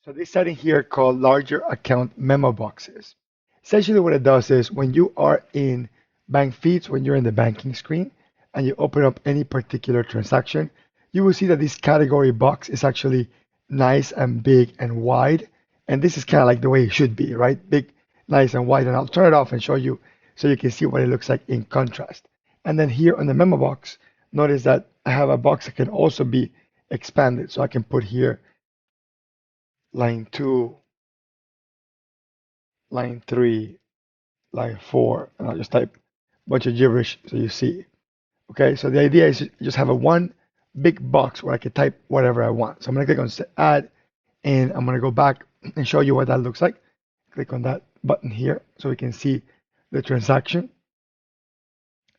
So this setting here called larger account memo boxes. Essentially what it does is when you are in bank feeds, when you're in the banking screen and you open up any particular transaction, you will see that this category box is actually nice and big and wide. And this is kind of like the way it should be, right? Big, nice and wide. And I'll turn it off and show you so you can see what it looks like in contrast. And then here on the memo box, notice that I have a box that can also be expanded. So I can put here line 2, line 3, line 4, and I'll just type a bunch of gibberish so you see. Okay, so the idea is just have a one big box where I can type whatever I want. So I'm going to click on add, and I'm going to go back and show you what that looks like. Click on that button here so we can see the transaction.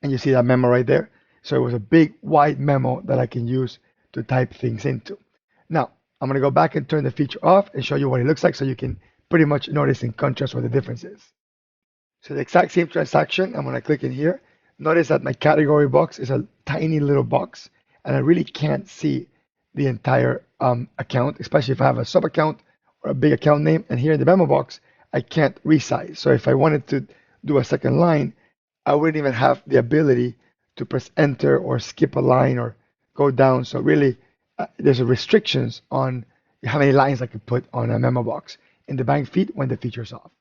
And you see that memo right there. So it was a big wide memo that I can use to type things into. Now, I'm going to go back and turn the feature off and show you what it looks like so you can pretty much notice in contrast what the difference is. So the exact same transaction, I'm going to click in here. Notice that my category box is a tiny little box, and I really can't see the entire account, especially if I have a sub account or a big account name. And here in the memo box, I can't resize. So if I wanted to do a second line, I wouldn't even have the ability to press enter or skip a line or go down. So really, there's restrictions on how many lines I could put on a memo box in the bank feed when the feature's off.